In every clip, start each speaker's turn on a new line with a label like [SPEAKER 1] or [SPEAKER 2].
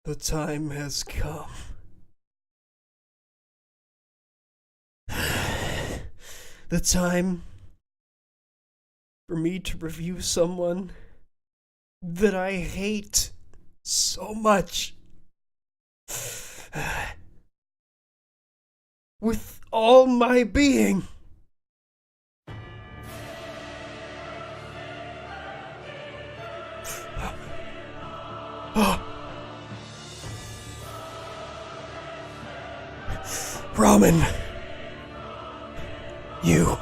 [SPEAKER 1] The time has come. The time for me to review someone that I hate so much. With all my being. Ramen. You.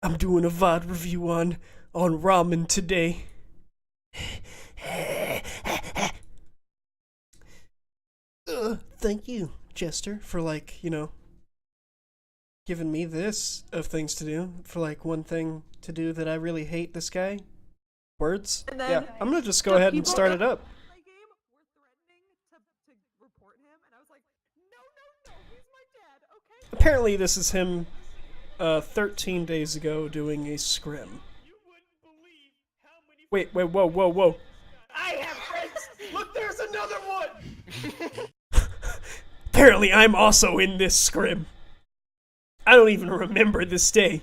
[SPEAKER 1] I'm doing a VOD review on ramen today. Thank you, Jester, for giving me this of things to do. For one thing to do that I really hate this guy. Words? Yeah, I'm gonna just go ahead and start it up.
[SPEAKER 2] My game were threatening to report him, and I was like, no, he's my dad, okay?
[SPEAKER 1] Apparently this is him 13 days ago doing a scrim. Wait, whoa.
[SPEAKER 3] I have friends! Look, there's another one!
[SPEAKER 1] Apparently I'm also in this scrim. I don't even remember this day.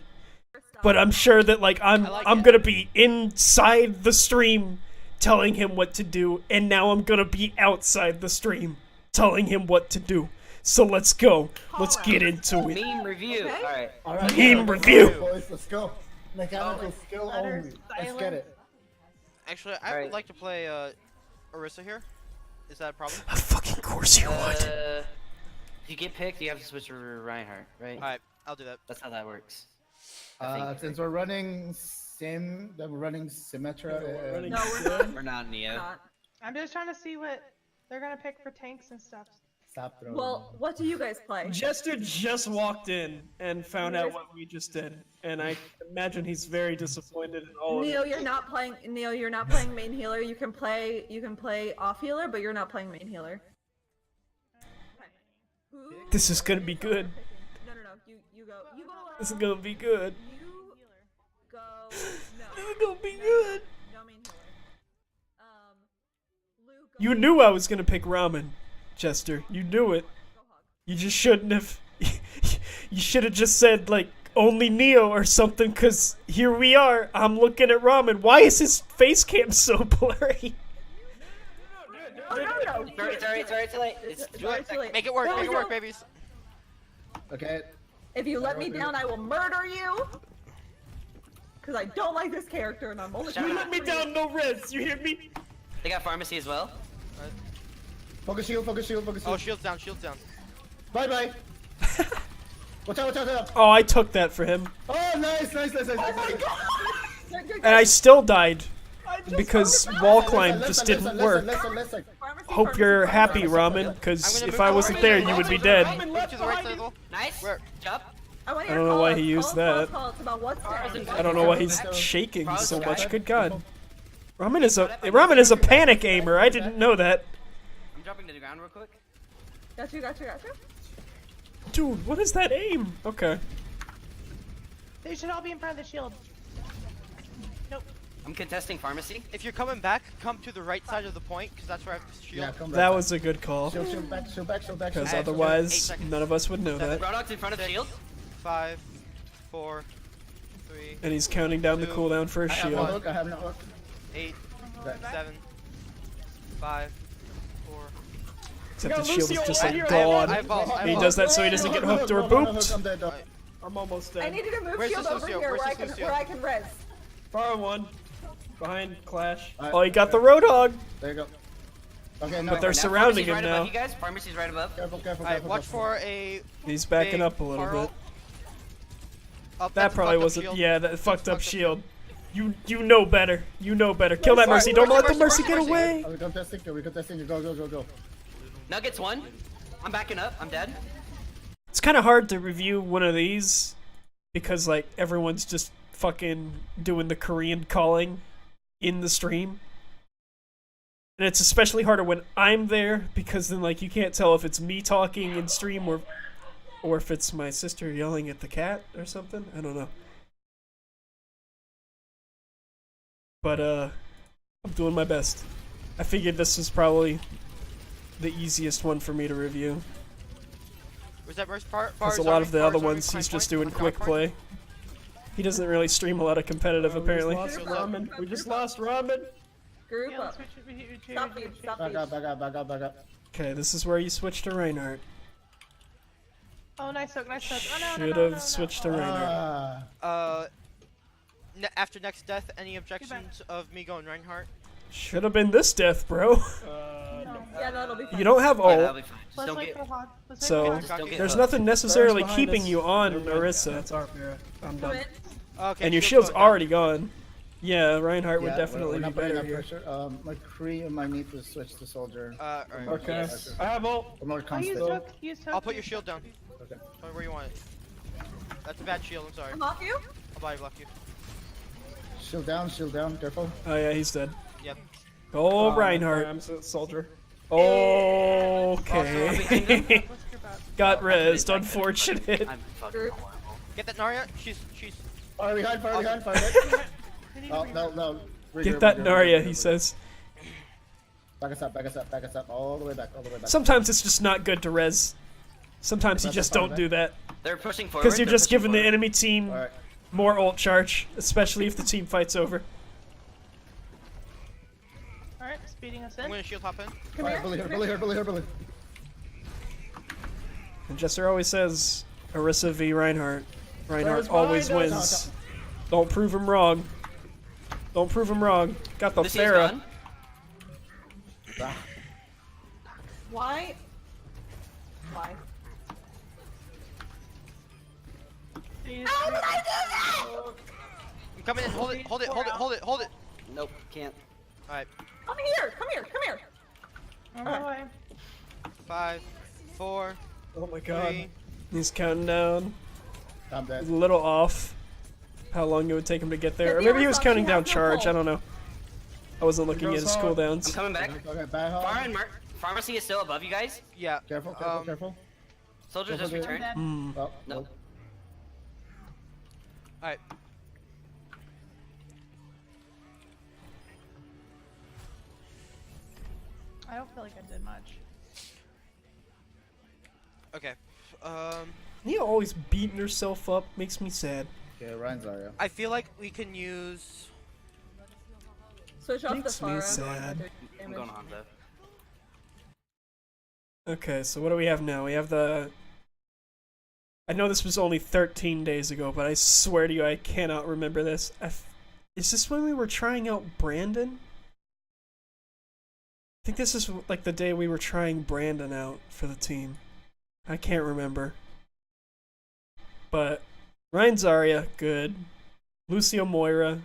[SPEAKER 1] But I'm sure that I'm gonna be inside the stream telling him what to do, and now I'm gonna be outside the stream telling him what to do. So let's go. Let's get into it.
[SPEAKER 4] Meme review.
[SPEAKER 2] Okay.
[SPEAKER 4] Alright.
[SPEAKER 1] Meme review.
[SPEAKER 5] Boys, let's go. Mechanical skill only. Let's get it.
[SPEAKER 6] Actually, I would like to play Orisa here. Is that a problem?
[SPEAKER 1] Of fucking course you would.
[SPEAKER 4] If you get picked, you have to switch to Reinhardt, right?
[SPEAKER 6] Alright, I'll do that.
[SPEAKER 4] That's how that works.
[SPEAKER 5] Since we're running Symmetra.
[SPEAKER 2] No, we're not.
[SPEAKER 4] We're not Neo.
[SPEAKER 2] Not.
[SPEAKER 7] I'm just trying to see what they're gonna pick for tanks and stuff.
[SPEAKER 5] Stop throwing.
[SPEAKER 2] Well, what do you guys play?
[SPEAKER 1] Jester just walked in and found out what we just did, and I imagine he's very disappointed in all of
[SPEAKER 2] Neo,
[SPEAKER 1] it.
[SPEAKER 2] you're not playing main healer. You can play off healer, but you're not playing main healer. Who?
[SPEAKER 1] This is gonna be good.
[SPEAKER 2] No. You go. You go.
[SPEAKER 1] This is gonna be good.
[SPEAKER 2] You go.
[SPEAKER 1] This
[SPEAKER 2] No.
[SPEAKER 1] is gonna be good.
[SPEAKER 2] No main healer. Luke.
[SPEAKER 1] You knew I was gonna pick ramen, Chester. You knew it.
[SPEAKER 2] Go hug.
[SPEAKER 1] You just shouldn't have. You should have just said only Neo or something. Cause here we are. I'm looking at ramen. Why is his face cam so blurry?
[SPEAKER 2] Oh, no.
[SPEAKER 4] Sorry, too late.
[SPEAKER 2] It's very too late.
[SPEAKER 6] Make it work,
[SPEAKER 2] No,
[SPEAKER 6] make it
[SPEAKER 2] no.
[SPEAKER 6] work, babies.
[SPEAKER 5] Okay.
[SPEAKER 2] If you let me down, I will murder you. Cause I don't like this character, and I'm only.
[SPEAKER 1] You let me down, no res. You hear me?
[SPEAKER 4] They got pharmacy as well.
[SPEAKER 5] Focus shield.
[SPEAKER 6] Oh, shield's down.
[SPEAKER 5] Bye. Watch out.
[SPEAKER 1] Oh, I took that for him,
[SPEAKER 5] Oh, nice.
[SPEAKER 1] and I still died because wall climb just didn't work.
[SPEAKER 5] Listen.
[SPEAKER 1] Hope you're happy, ramen. Cause if I wasn't there, you would be dead.
[SPEAKER 6] Move to the right side of the wall.
[SPEAKER 4] Nice.
[SPEAKER 6] Where?
[SPEAKER 4] Jump.
[SPEAKER 2] I
[SPEAKER 1] don't know why he used that.
[SPEAKER 2] It's about what's next.
[SPEAKER 1] I don't know why he's shaking so much. Good God. Ramen is a panic aimer. I didn't know that.
[SPEAKER 4] I'm jumping to the ground real quick.
[SPEAKER 2] Got you.
[SPEAKER 1] Dude, what is that aim? Okay.
[SPEAKER 7] They should all be in front of the shield. Nope.
[SPEAKER 4] I'm contesting pharmacy.
[SPEAKER 6] If you're coming back, come to the right side of the point, because that's where I have to shield.
[SPEAKER 5] Yeah, come back.
[SPEAKER 1] That was a good call.
[SPEAKER 5] Shield back.
[SPEAKER 1] Because
[SPEAKER 4] Eight
[SPEAKER 1] otherwise,
[SPEAKER 6] seconds.
[SPEAKER 1] none of us would know that.
[SPEAKER 4] Rodog's in front of the shield.
[SPEAKER 6] 5, 4, 3,
[SPEAKER 1] And he's counting down the
[SPEAKER 6] Two.
[SPEAKER 1] cooldown for a
[SPEAKER 5] I have no
[SPEAKER 1] shield.
[SPEAKER 5] hook.
[SPEAKER 6] 8,
[SPEAKER 5] Okay.
[SPEAKER 6] 7, 5, 4.
[SPEAKER 1] Except the shield is just
[SPEAKER 6] I
[SPEAKER 1] gone.
[SPEAKER 6] evolved.
[SPEAKER 1] And he does that so he doesn't get hooked or booped.
[SPEAKER 5] I'm dead.
[SPEAKER 1] I'm almost
[SPEAKER 2] I
[SPEAKER 1] dead.
[SPEAKER 2] needed to move
[SPEAKER 6] Where's
[SPEAKER 2] shield
[SPEAKER 6] this
[SPEAKER 2] over
[SPEAKER 6] Lucio?
[SPEAKER 2] here
[SPEAKER 6] Where's
[SPEAKER 2] where
[SPEAKER 6] this Lucio?
[SPEAKER 2] I can res.
[SPEAKER 1] Far one. Behind Clash.
[SPEAKER 5] Alright.
[SPEAKER 1] Oh, he got the Roadhog.
[SPEAKER 5] There you go. Okay, no.
[SPEAKER 1] But they're
[SPEAKER 4] Now,
[SPEAKER 1] surrounding
[SPEAKER 4] pharmacy's
[SPEAKER 1] him
[SPEAKER 4] right
[SPEAKER 1] now.
[SPEAKER 4] above you guys. Pharmacy's right above.
[SPEAKER 5] Careful.
[SPEAKER 6] Alright, watch for a.
[SPEAKER 1] He's backing
[SPEAKER 6] big
[SPEAKER 1] up a little
[SPEAKER 6] Carl.
[SPEAKER 1] bit.
[SPEAKER 6] Oh,
[SPEAKER 1] That
[SPEAKER 6] that's a
[SPEAKER 1] probably
[SPEAKER 6] fucked up
[SPEAKER 1] wasn't.
[SPEAKER 6] shield.
[SPEAKER 1] Yeah, that
[SPEAKER 6] That's
[SPEAKER 1] fucked up
[SPEAKER 6] fucked
[SPEAKER 1] shield. You know better. You know better. Kill that Mercy. Don't let the Mercy get away.
[SPEAKER 5] Are we contesting? Go.
[SPEAKER 4] Nuggets one. I'm backing up. I'm dead.
[SPEAKER 1] It's kind of hard to review one of these because everyone's just fucking doing the Korean calling in the stream. And it's especially harder when I'm there, because then like you can't tell if it's me talking in stream or if it's my sister yelling at the cat or something. I don't know. But I'm doing my best. I figured this was probably the easiest one for me to review.
[SPEAKER 6] Was that first part?
[SPEAKER 1] Because a lot of the other ones he's just doing quick play. He doesn't really stream a lot of competitive apparently.
[SPEAKER 3] We just lost Ramen.
[SPEAKER 2] Group
[SPEAKER 7] Yeah,
[SPEAKER 2] up.
[SPEAKER 7] let's switch it.
[SPEAKER 2] Stop feed, stop
[SPEAKER 5] Back
[SPEAKER 2] feed.
[SPEAKER 5] up, back up, back up, back up.
[SPEAKER 1] Okay, this is where you switch to Reinhardt.
[SPEAKER 7] Oh, nice hook, nice hook. Oh, no,
[SPEAKER 1] Should
[SPEAKER 7] no, no,
[SPEAKER 1] have
[SPEAKER 7] no,
[SPEAKER 1] switched to
[SPEAKER 7] no.
[SPEAKER 1] Reinhardt.
[SPEAKER 6] After next death, any objections of me going Reinhardt?
[SPEAKER 1] Should have been this death, bro.
[SPEAKER 2] Yeah, that'll be fine.
[SPEAKER 1] You don't have
[SPEAKER 4] Yeah, that'll
[SPEAKER 1] ult,
[SPEAKER 4] be fine. Just
[SPEAKER 7] Let's
[SPEAKER 4] don't
[SPEAKER 7] wait
[SPEAKER 4] get.
[SPEAKER 7] for Hog. Let's wait
[SPEAKER 1] so
[SPEAKER 7] for Hog.
[SPEAKER 6] Just don't get
[SPEAKER 1] there's
[SPEAKER 6] hooked.
[SPEAKER 1] nothing necessarily
[SPEAKER 3] behind
[SPEAKER 1] keeping
[SPEAKER 3] us.
[SPEAKER 1] you on
[SPEAKER 3] Never mind.
[SPEAKER 1] Orisa.
[SPEAKER 3] That's our Vera. I'm
[SPEAKER 2] Come
[SPEAKER 3] done.
[SPEAKER 2] in.
[SPEAKER 6] Okay,
[SPEAKER 1] And your
[SPEAKER 6] shield's
[SPEAKER 1] shield's
[SPEAKER 6] going
[SPEAKER 1] already gone. Yeah, Reinhardt would
[SPEAKER 5] Yeah,
[SPEAKER 1] definitely
[SPEAKER 5] we're
[SPEAKER 1] be
[SPEAKER 5] not putting
[SPEAKER 1] better
[SPEAKER 5] up
[SPEAKER 1] here.
[SPEAKER 5] pressure. McCree might need to switch to soldier.
[SPEAKER 6] down. Alright.
[SPEAKER 3] Okay.
[SPEAKER 4] Yes.
[SPEAKER 3] I have ult.
[SPEAKER 5] For more
[SPEAKER 7] Oh, use
[SPEAKER 5] constant.
[SPEAKER 7] hook. Use hook.
[SPEAKER 6] I'll put your shield down.
[SPEAKER 5] Okay.
[SPEAKER 6] Tell me where you want it. That's a bad shield, I'm sorry.
[SPEAKER 2] I'm off you.
[SPEAKER 6] I'll body block you.
[SPEAKER 5] Shield down, careful.
[SPEAKER 1] Oh yeah, he's dead.
[SPEAKER 6] Yep.
[SPEAKER 1] Oh, Reinhardt.
[SPEAKER 3] I'm a soldier.
[SPEAKER 1] Okay.
[SPEAKER 7] Let's group up.
[SPEAKER 1] Got rezzed, unfortunate.
[SPEAKER 4] I'm fucking
[SPEAKER 2] Group.
[SPEAKER 4] horrible.
[SPEAKER 6] Get that Narya. She's.
[SPEAKER 5] Fire behind, fire behind, fire behind. Oh, no.
[SPEAKER 1] Get that Narya, he says.
[SPEAKER 5] Back us up, all the way back.
[SPEAKER 1] Sometimes it's just not good to res. Sometimes you just don't do that.
[SPEAKER 4] They're pushing forward.
[SPEAKER 1] Because you're
[SPEAKER 4] they're
[SPEAKER 1] just
[SPEAKER 4] pushing
[SPEAKER 1] giving the
[SPEAKER 4] forward.
[SPEAKER 1] enemy team
[SPEAKER 5] Alright.
[SPEAKER 1] more ult charge, especially if the team fight's over.
[SPEAKER 7] Alright, speeding us
[SPEAKER 6] I'm
[SPEAKER 7] in.
[SPEAKER 6] gonna shield hop in.
[SPEAKER 2] Come here.
[SPEAKER 5] Bully her.
[SPEAKER 1] And Jester always says, Orisa v Reinhardt. Reinhardt
[SPEAKER 3] There's
[SPEAKER 1] always
[SPEAKER 3] behind
[SPEAKER 1] wins. Don't prove him wrong. Don't prove him wrong. Got the
[SPEAKER 4] This is
[SPEAKER 1] Pharah.
[SPEAKER 4] gone.
[SPEAKER 2] Why? Why? How did I do that?
[SPEAKER 6] I'm coming in. Hold it.
[SPEAKER 4] Nope, can't.
[SPEAKER 6] Alright.
[SPEAKER 2] Come here.
[SPEAKER 7] On my way.
[SPEAKER 6] 5, 4,
[SPEAKER 3] Oh my god.
[SPEAKER 6] 3.
[SPEAKER 1] He's counting down.
[SPEAKER 5] I'm dead.
[SPEAKER 1] He's a little off. How long it would take him to get there.
[SPEAKER 2] Yeah,
[SPEAKER 1] Or
[SPEAKER 2] the
[SPEAKER 1] maybe he was
[SPEAKER 2] Orisa,
[SPEAKER 1] counting
[SPEAKER 2] she
[SPEAKER 1] down
[SPEAKER 2] has no
[SPEAKER 1] charge.
[SPEAKER 2] ult.
[SPEAKER 1] I don't know. I wasn't looking at his
[SPEAKER 3] goes hard.
[SPEAKER 4] I'm
[SPEAKER 1] cooldowns.
[SPEAKER 4] coming back.
[SPEAKER 5] Okay, back home.
[SPEAKER 4] Fire and pharmacy is still above you guys.
[SPEAKER 6] Yeah.
[SPEAKER 5] Careful.
[SPEAKER 4] Soldiers just
[SPEAKER 5] Careful,
[SPEAKER 4] returned.
[SPEAKER 1] Hmm.
[SPEAKER 5] Oh,
[SPEAKER 4] Nope.
[SPEAKER 6] Alright.
[SPEAKER 7] I don't feel like I did much.
[SPEAKER 6] Okay.
[SPEAKER 1] Nia always beating herself up makes me sad.
[SPEAKER 5] Okay, Ryan's Zarya.
[SPEAKER 6] I feel like we can use.
[SPEAKER 2] Switch off the
[SPEAKER 1] Makes me
[SPEAKER 2] Pharah.
[SPEAKER 1] sad.
[SPEAKER 4] I'm going on though.
[SPEAKER 1] Okay, so what do we have now? We have the... I know this was only 13 days ago, but I swear to you I cannot remember this. Is this when we were trying out Brandon? I think this is like the day we were trying Brandon out for the team. I can't remember. But Ryan Zarya, good. Lucio Moira.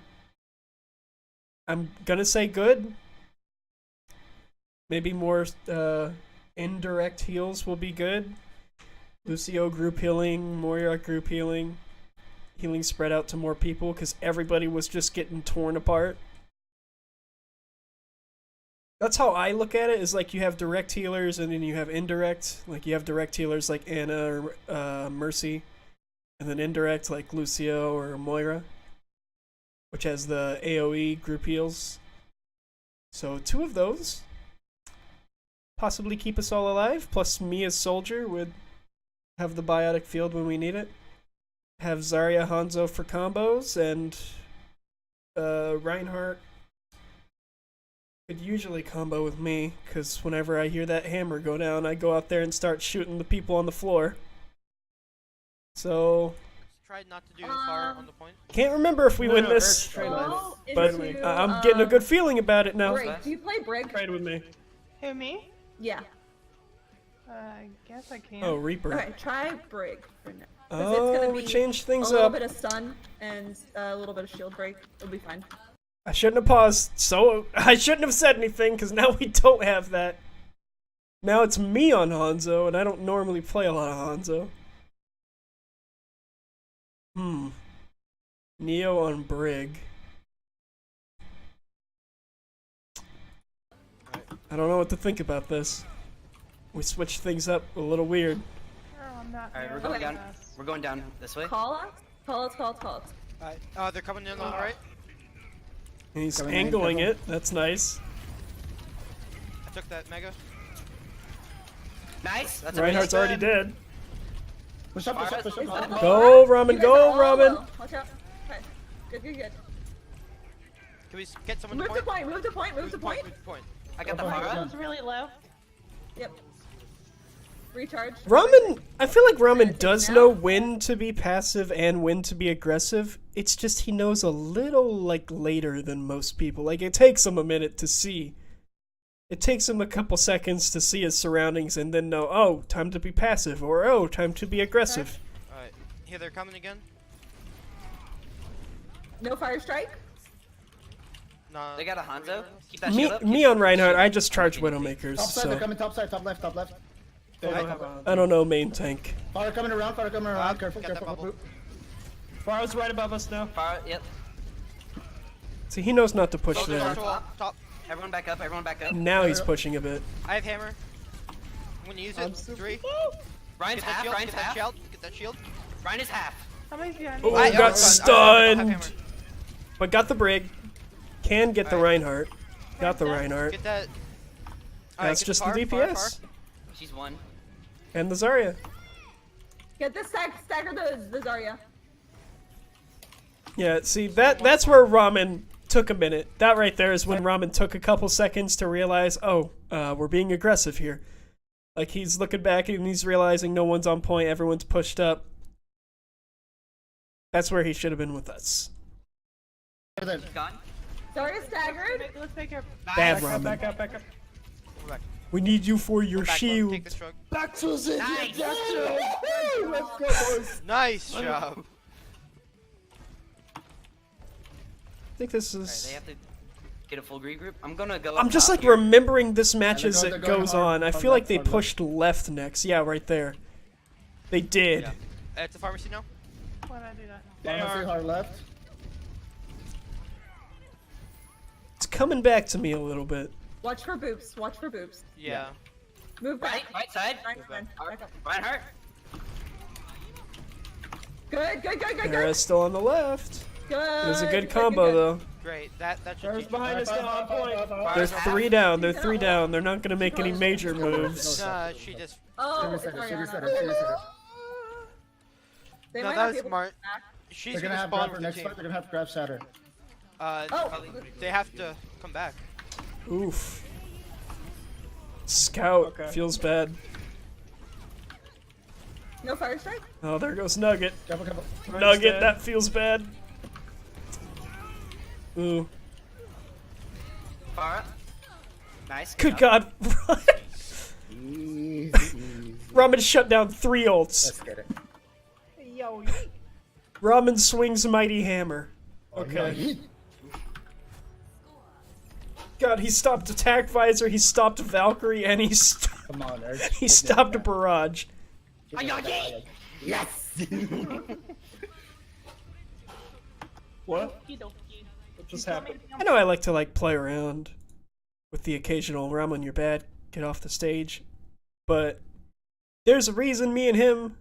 [SPEAKER 1] I'm gonna say good. Maybe more indirect heals will be good. Lucio group healing, Moira group healing. Healing spread out to more people because everybody was just getting torn apart. That's how I look at it, is like you have direct healers and then you have indirect. Like you have direct healers like Anna or Mercy. And then indirect like Lucio or Moira. Which has the AoE group heals. So 2 of those. Possibly keep us all alive. Plus me as soldier would have the biotic field when we need it. Have Zarya Hanzo for combos. And Reinhardt could usually combo with me, because whenever I hear that hammer go down, I go out there and start shooting the people on the floor. So,
[SPEAKER 6] Try not to do fire on the point.
[SPEAKER 1] can't remember if we win
[SPEAKER 3] No,
[SPEAKER 1] this,
[SPEAKER 3] Trade
[SPEAKER 2] Go
[SPEAKER 1] but
[SPEAKER 2] into,
[SPEAKER 1] I'm getting a good feeling about it now.
[SPEAKER 2] Brig. Do you play Brig?
[SPEAKER 3] Trade with me.
[SPEAKER 7] Who, me?
[SPEAKER 2] Yeah.
[SPEAKER 7] I guess I can.
[SPEAKER 1] Oh, Reaper.
[SPEAKER 2] Okay, try Brig for now. 'Cause
[SPEAKER 1] Oh,
[SPEAKER 2] it's gonna
[SPEAKER 1] we
[SPEAKER 2] be
[SPEAKER 1] changed things
[SPEAKER 2] a little
[SPEAKER 1] up.
[SPEAKER 2] bit of stun and a little bit of shield break. It'll be fine.
[SPEAKER 1] I shouldn't have paused, so I shouldn't have said anything, because now we don't have that. Now it's me on Hanzo, and I don't normally play a lot of Hanzo. Neo on Brig. I don't know what to think about this. We switched things up a little weird.
[SPEAKER 7] Oh, I'm not.
[SPEAKER 4] Alright, we're
[SPEAKER 7] near
[SPEAKER 4] going
[SPEAKER 7] enough.
[SPEAKER 4] down. We're going down this way.
[SPEAKER 2] Call us. Call us. Call us. Call us.
[SPEAKER 6] Alright, they're coming in on the right.
[SPEAKER 1] And he's
[SPEAKER 5] Coming in,
[SPEAKER 1] angling
[SPEAKER 5] careful.
[SPEAKER 1] it. That's nice.
[SPEAKER 6] I took that mega.
[SPEAKER 4] Nice. That's a
[SPEAKER 1] Reinhardt's
[SPEAKER 4] really
[SPEAKER 1] already dead.
[SPEAKER 5] Push up, push up, push up.
[SPEAKER 1] Go, Ramen,
[SPEAKER 2] You guys
[SPEAKER 1] go,
[SPEAKER 2] are all
[SPEAKER 1] Ramen.
[SPEAKER 2] low. Watch out. Okay. Good.
[SPEAKER 6] Can we get someone
[SPEAKER 2] Move
[SPEAKER 6] to
[SPEAKER 2] to
[SPEAKER 6] point?
[SPEAKER 2] point. Move to point. Move to point.
[SPEAKER 6] Move to point.
[SPEAKER 4] I got the
[SPEAKER 5] Oh,
[SPEAKER 4] Farah.
[SPEAKER 7] It's really low.
[SPEAKER 2] Yep. Recharge.
[SPEAKER 1] Ramen, I feel like Ramen
[SPEAKER 2] Take
[SPEAKER 1] does
[SPEAKER 2] it
[SPEAKER 1] know
[SPEAKER 2] out.
[SPEAKER 1] when to be passive and when to be aggressive. It's just he knows a little, like, later than most people. Like, it takes him a minute to see. It takes him a couple seconds to see his surroundings and then know, oh, time to be passive, or oh, time to be aggressive.
[SPEAKER 6] Alright, here they're coming again.
[SPEAKER 2] No fire strike.
[SPEAKER 6] Nah.
[SPEAKER 4] They got a Hanzo. Keep that shield up.
[SPEAKER 1] Me on Reinhardt, I just charge Widowmakers,
[SPEAKER 5] Top side, they're
[SPEAKER 1] so
[SPEAKER 5] coming top side, top left, top left.
[SPEAKER 3] They don't have
[SPEAKER 1] I don't know main tank.
[SPEAKER 5] Fire coming around, careful,
[SPEAKER 6] Got that
[SPEAKER 5] careful.
[SPEAKER 6] bubble.
[SPEAKER 3] Farah's right above us now.
[SPEAKER 4] Farah, yep.
[SPEAKER 1] See, he knows not to push
[SPEAKER 4] Soldiers
[SPEAKER 1] there.
[SPEAKER 4] on
[SPEAKER 6] Top, top.
[SPEAKER 4] Everyone back up. Everyone back up.
[SPEAKER 1] Now he's pushing a bit.
[SPEAKER 6] I have hammer. I'm gonna use it. Three.
[SPEAKER 4] Ryan's
[SPEAKER 6] Get that
[SPEAKER 4] half.
[SPEAKER 6] shield.
[SPEAKER 4] Ryan's
[SPEAKER 6] Get that
[SPEAKER 4] half.
[SPEAKER 6] shield. Get that shield.
[SPEAKER 4] Ryan is half.
[SPEAKER 7] Somebody's behind
[SPEAKER 1] Oh,
[SPEAKER 7] me.
[SPEAKER 6] I
[SPEAKER 1] got
[SPEAKER 6] don't have
[SPEAKER 1] stunned.
[SPEAKER 6] hammer.
[SPEAKER 1] But got the brig. Can get the
[SPEAKER 6] Alright.
[SPEAKER 1] Reinhardt. Got the Reinhardt.
[SPEAKER 6] Get that.
[SPEAKER 1] That's
[SPEAKER 6] Alright, get
[SPEAKER 1] just the
[SPEAKER 6] far,
[SPEAKER 1] DPS.
[SPEAKER 6] far, far.
[SPEAKER 4] She's one.
[SPEAKER 1] And the Zarya.
[SPEAKER 2] Get this stagger the Zarya.
[SPEAKER 1] Yeah, see, that's where Ramen took a minute. That right there is when Ramen took a couple seconds to realize, oh, we're being aggressive here. Like, he's looking back and he's realizing no one's on point, everyone's pushed up. That's where he should have been with us.
[SPEAKER 4] She's gone.
[SPEAKER 2] Zarya staggered.
[SPEAKER 7] Let's make her.
[SPEAKER 1] Bad
[SPEAKER 3] Back up,
[SPEAKER 1] Ramen.
[SPEAKER 3] back up, back up.
[SPEAKER 6] Go back.
[SPEAKER 1] We need you for your
[SPEAKER 6] Back,
[SPEAKER 1] shield.
[SPEAKER 6] Take the truck.
[SPEAKER 3] Back to Ziggy.
[SPEAKER 4] Nice.
[SPEAKER 3] Let's go, boys.
[SPEAKER 6] Nice job.
[SPEAKER 1] I think this
[SPEAKER 4] Alright,
[SPEAKER 1] is...
[SPEAKER 4] they have to get a full regroup. I'm gonna go.
[SPEAKER 1] I'm
[SPEAKER 4] up
[SPEAKER 1] just
[SPEAKER 4] top
[SPEAKER 1] like
[SPEAKER 4] here.
[SPEAKER 1] remembering this match as
[SPEAKER 5] they're
[SPEAKER 1] it
[SPEAKER 5] going
[SPEAKER 1] goes
[SPEAKER 5] hard,
[SPEAKER 1] on. I
[SPEAKER 5] hard
[SPEAKER 1] feel like
[SPEAKER 5] left,
[SPEAKER 1] they
[SPEAKER 5] hard left.
[SPEAKER 1] pushed left next. Yeah, right there. They did.
[SPEAKER 6] Yeah. It's a pharmacy now.
[SPEAKER 7] Why did I do that?
[SPEAKER 3] They
[SPEAKER 5] Pharmacy,
[SPEAKER 3] are.
[SPEAKER 5] hard left.
[SPEAKER 1] It's coming back to me a little bit.
[SPEAKER 2] Watch for boops. Watch for boops.
[SPEAKER 6] Yeah.
[SPEAKER 2] Move back.
[SPEAKER 4] Right side.
[SPEAKER 2] Back up.
[SPEAKER 4] Reinhardt.
[SPEAKER 2] Good.
[SPEAKER 1] Kara's still on the left.
[SPEAKER 2] Good.
[SPEAKER 1] It was a good combo, though.
[SPEAKER 6] Great. That should
[SPEAKER 3] Farah's
[SPEAKER 6] teach.
[SPEAKER 3] behind us now on point.
[SPEAKER 1] They're
[SPEAKER 4] Farah's half.
[SPEAKER 1] 3 down. They're 3 down. They're not going to make any major moves.
[SPEAKER 6] She just.
[SPEAKER 2] Oh,
[SPEAKER 5] Should
[SPEAKER 2] it's
[SPEAKER 5] reset it, should reset
[SPEAKER 2] Ariana.
[SPEAKER 5] it, should reset it.
[SPEAKER 2] They
[SPEAKER 6] No,
[SPEAKER 2] might
[SPEAKER 6] that
[SPEAKER 2] not
[SPEAKER 6] was
[SPEAKER 2] be able
[SPEAKER 6] smart.
[SPEAKER 2] to back.
[SPEAKER 6] She's
[SPEAKER 5] They're gonna have
[SPEAKER 6] spawn
[SPEAKER 5] grab for
[SPEAKER 6] with the
[SPEAKER 5] next
[SPEAKER 6] team.
[SPEAKER 5] fight, they're gonna have to grab Shatter.
[SPEAKER 2] Oh,
[SPEAKER 6] They have to come back.
[SPEAKER 1] Oof. Scout
[SPEAKER 3] Okay.
[SPEAKER 1] feels bad.
[SPEAKER 2] no fire strike.
[SPEAKER 1] Oh, there goes Nugget.
[SPEAKER 5] Careful, careful.
[SPEAKER 3] Ryan's
[SPEAKER 1] Nugget,
[SPEAKER 3] dead.
[SPEAKER 1] that feels bad. Ooh.
[SPEAKER 4] Farah. Nice.
[SPEAKER 1] Good
[SPEAKER 4] job.
[SPEAKER 1] God.
[SPEAKER 5] Easy, easy.
[SPEAKER 1] Ramen shut down 3 ults.
[SPEAKER 5] Let's get it.
[SPEAKER 3] Yo,
[SPEAKER 1] Ramen swings mighty hammer. Okay.
[SPEAKER 5] Yeet.
[SPEAKER 1] God, he stopped attack visor, he stopped Valkyrie, and he
[SPEAKER 5] Come on, Eric.
[SPEAKER 1] he stopped barrage.
[SPEAKER 5] Yes!
[SPEAKER 3] what?
[SPEAKER 7] Okie dokie.
[SPEAKER 3] What just happened?
[SPEAKER 1] I know I like to play around with the occasional Ramen, you're bad, get off the stage. But there's a reason me and him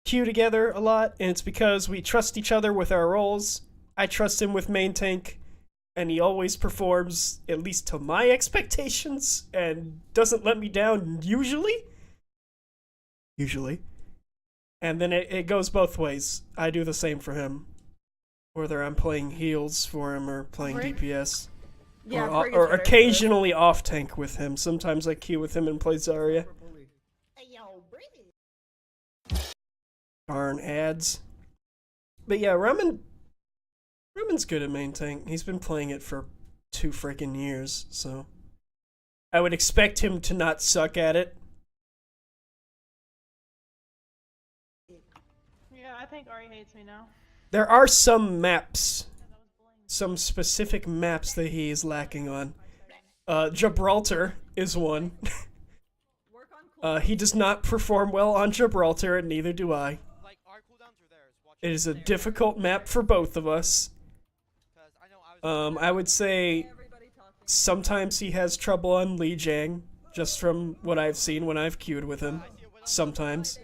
[SPEAKER 1] queue together a lot, and it's because we trust each other with our roles. I trust him with main tank, and he always performs, at least to my expectations, and doesn't let me down usually. And then it goes both ways. I do the same for him. Whether I'm playing heals for him or playing
[SPEAKER 2] Brig?
[SPEAKER 1] DPS.
[SPEAKER 2] Yeah,
[SPEAKER 1] or
[SPEAKER 2] Brig is
[SPEAKER 1] or
[SPEAKER 2] better.
[SPEAKER 1] occasionally off tank with him. Sometimes I queue with him and play Zarya. Darn ads. But yeah, Ramen's good at main tank. He's been playing it for 2 freaking years, so I would expect him to not suck at it.
[SPEAKER 7] Yeah, I think Ari hates me now.
[SPEAKER 1] There are some maps, some specific maps that he is lacking on. Gibraltar is one.
[SPEAKER 2] Work on cool.
[SPEAKER 1] He does not perform well on Gibraltar, and neither do I.
[SPEAKER 6] Like our cooldowns are theirs. Watch
[SPEAKER 1] It is a difficult map for both of us.
[SPEAKER 6] because I know I was.
[SPEAKER 1] I would say
[SPEAKER 2] Everybody talking.
[SPEAKER 1] Sometimes he has trouble on Lee Jang, just from what I've seen when I've queued with him. Sometimes.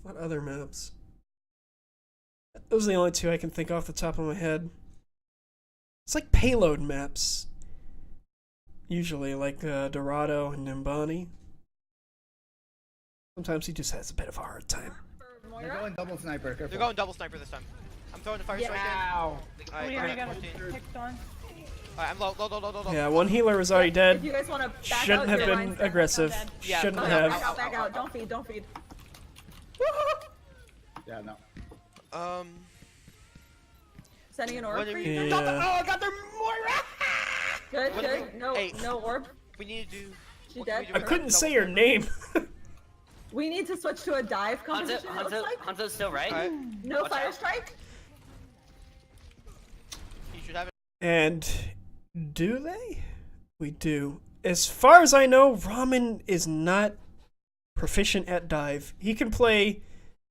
[SPEAKER 1] What other maps? Those are the only two I can think off the top of my head. It's like payload maps. Usually, like Dorado and Nimbani. Sometimes he just has a bit of a hard time.
[SPEAKER 5] They're going double sniper. Careful.
[SPEAKER 6] They're going double sniper this time. I'm throwing the fire strike in.
[SPEAKER 7] Ow.
[SPEAKER 6] Alright,
[SPEAKER 7] We
[SPEAKER 6] we're
[SPEAKER 7] already
[SPEAKER 6] at
[SPEAKER 7] got
[SPEAKER 6] 14.
[SPEAKER 7] picked on.
[SPEAKER 6] Alright, I'm low.
[SPEAKER 1] Yeah, one healer was already
[SPEAKER 2] If
[SPEAKER 1] dead.
[SPEAKER 2] you guys want to back
[SPEAKER 1] Shouldn't
[SPEAKER 2] out,
[SPEAKER 1] have
[SPEAKER 2] your
[SPEAKER 1] been
[SPEAKER 2] line's
[SPEAKER 1] aggressive.
[SPEAKER 2] dead.
[SPEAKER 6] Yeah,
[SPEAKER 1] Shouldn't
[SPEAKER 6] back
[SPEAKER 1] have.
[SPEAKER 2] Back out. Don't feed. Don't feed.
[SPEAKER 5] Yeah, no.
[SPEAKER 2] Sending an orb
[SPEAKER 6] What
[SPEAKER 2] for
[SPEAKER 6] are
[SPEAKER 2] you.
[SPEAKER 6] we-
[SPEAKER 2] guys?
[SPEAKER 6] Yeah.
[SPEAKER 3] Oh, I got their Moira!
[SPEAKER 2] Good,
[SPEAKER 6] What are
[SPEAKER 2] good.
[SPEAKER 6] we-
[SPEAKER 2] No,
[SPEAKER 6] Hey.
[SPEAKER 2] no orb.
[SPEAKER 6] We need to do...
[SPEAKER 2] She
[SPEAKER 6] what can we
[SPEAKER 2] dead?
[SPEAKER 6] do
[SPEAKER 1] I
[SPEAKER 6] with
[SPEAKER 1] couldn't
[SPEAKER 6] double
[SPEAKER 1] say her
[SPEAKER 6] sniper?
[SPEAKER 1] name.
[SPEAKER 2] We need to switch to a dive
[SPEAKER 4] Hanzo,
[SPEAKER 2] composition. It looks like.
[SPEAKER 4] Hanzo's still right.
[SPEAKER 6] Alright,
[SPEAKER 2] No
[SPEAKER 4] Watch
[SPEAKER 2] fire
[SPEAKER 4] out.
[SPEAKER 2] strike.
[SPEAKER 6] you should have it.
[SPEAKER 1] And do they? We do. As far as I know, Ramen is not proficient at dive. He can play